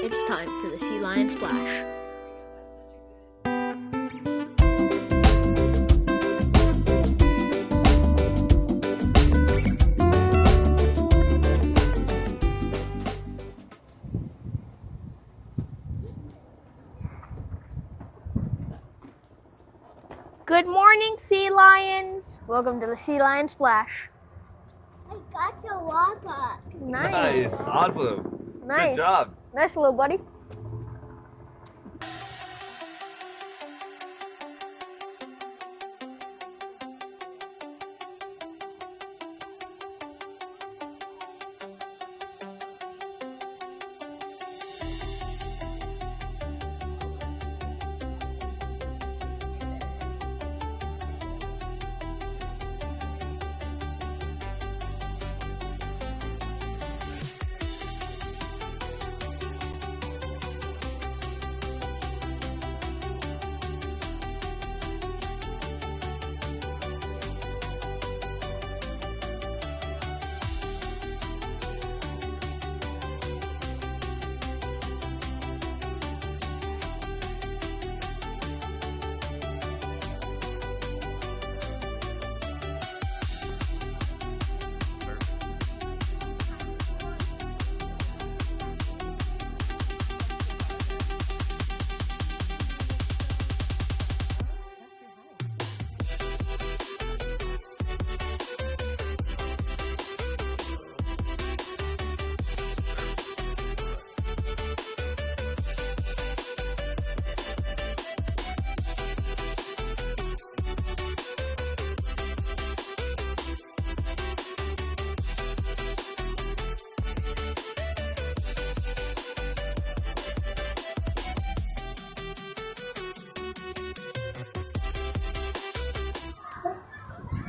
it's time for the Sea Lion Splash. Good morning, sea lions. Welcome to the Sea Lion Splash. I got to walk up. Nice. Awesome. Nice. Good job. Nice, little buddy.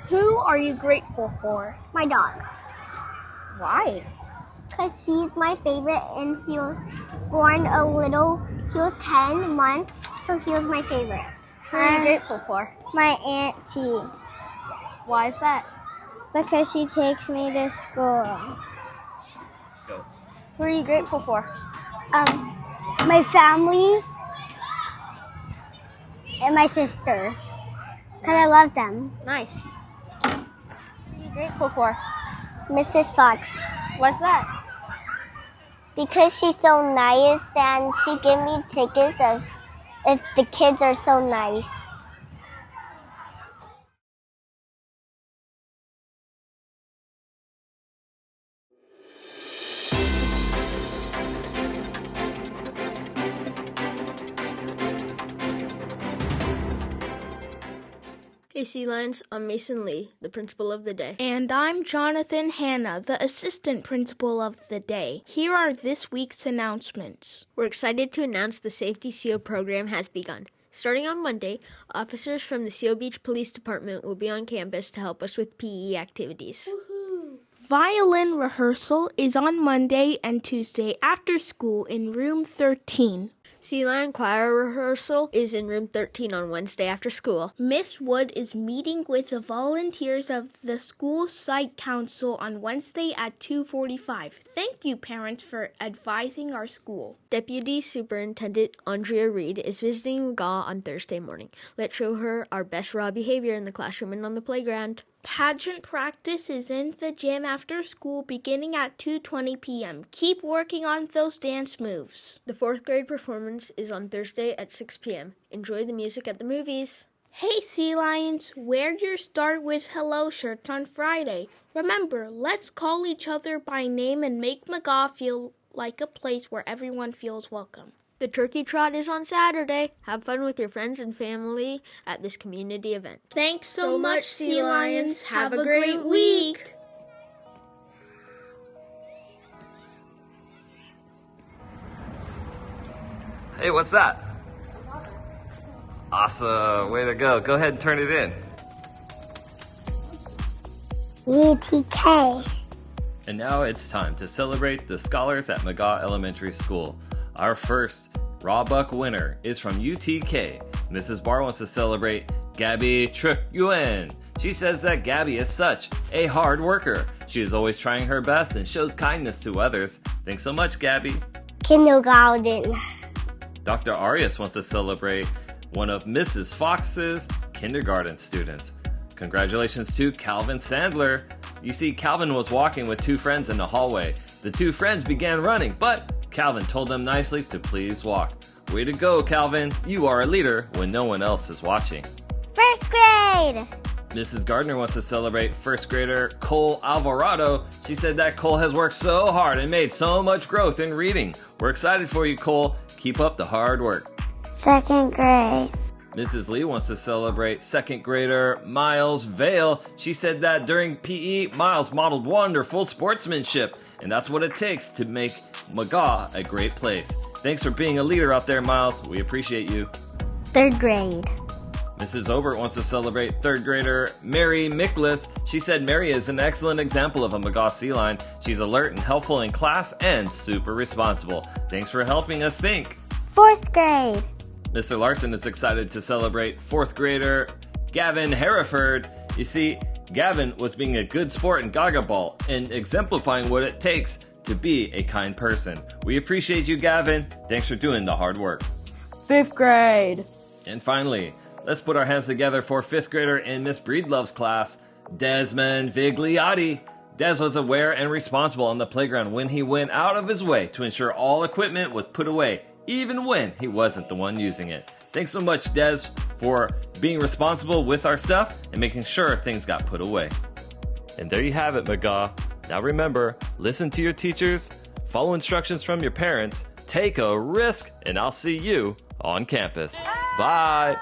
Who are you grateful for? My dog. Why? Because he's my favorite and he was born he was 10 months, so he was my favorite. Who are you grateful for? My auntie. Why is that? Because she takes me to school. Who are you grateful for? My family and my sister. Because I love them. Nice. Who are you grateful for? Mrs. Fox. What's that? Because she's so nice and she gave me tickets if the kids are so nice. Hey, Sea Lions, I'm Mason Lee, the principal of the day. And I'm Jonathan Hanna, the assistant principal of the day. Here are this week's announcements. We're excited to announce the Safety SEAL program has begun. Starting on Monday, officers from the Seal Beach Police Department will be on campus to help us with PE activities. Violin rehearsal is on Monday and Tuesday after school in room 13. Sea Lion choir rehearsal is in room 13 on Wednesday after school. Miss Wood is meeting with the volunteers of the school site council on Wednesday at 2:45. Thank you, parents, for advising our school. Deputy Superintendent Andrea Reed is visiting McGaw on Thursday morning. Let's show her our best raw behavior in the classroom and on the playground. Pageant practice is in the gym after school beginning at 2:20 p.m. Keep working on those dance moves. The 4th grade performance is on Thursday at 6 p.m. Enjoy the music at the movies. Hey, Sea Lions, wear your Start with Hello shirts on Friday. Remember, let's call each other by name and make McGaw feel like a place where everyone feels welcome. The Turkey Trot is on Saturday. Have fun with your friends and family at this community event. Thanks so much, Sea Lions. Have a great week. Hey, what's that? Awesome. Way to go. Go ahead and turn it in. UTK. And now it's time to celebrate the scholars at McGaw Elementary School. Our first Raw Buck winner is from UTK. Mrs. Barr wants to celebrate Gabby Truc-Yuen. She says that Gabby is such a hard worker. She is always trying her best and shows kindness to others. Thanks so much, Gabby. kindergarten. Dr. Arias wants to celebrate one of Mrs. Fox's kindergarten students. Congratulations to Calvin Sandler. You see, Calvin was walking with two friends in the hallway. The two friends began running, but Calvin told them nicely to please walk. Way to go, Calvin. You are a leader when no one else is watching. First grade. Mrs. Gardner wants to celebrate first grader Cole Alvarado. She said that Cole has worked so hard and made so much growth in reading. We're excited for you, Cole. Keep up the hard work. Second grade. Mrs. Lee wants to celebrate second grader Miles Vale. She said that during PE, Miles modeled wonderful sportsmanship, and that's what it takes to make McGaw a great place. Thanks for being a leader out there, Miles. We appreciate you. Third grade. Mrs. Obert wants to celebrate third grader Mary Miklas. She said Mary is an excellent example of a McGaw Sea Lion. She's alert and helpful in class and super responsible. Thanks for helping us think. Fourth grade. Mr. Larson is excited to celebrate fourth grader Gavin Hereford. You see, Gavin was being a good sport in Gaga Ball and exemplifying what it takes to be a kind person. We appreciate you, Gavin. Thanks for doing the hard work. Fifth grade. And finally, let's put our hands together for fifth grader in Miss Breedlove's class, Desmond Vigliotti. Des was aware and responsible on the playground when he went out of his way to ensure all equipment was put away, even when he wasn't the one using it. Thanks so much, Des, for being responsible with our stuff and making sure things got put away. And there you have it, McGaw. Now remember, listen to your teachers, follow instructions from your parents, take a risk, and I'll see you on campus. Bye!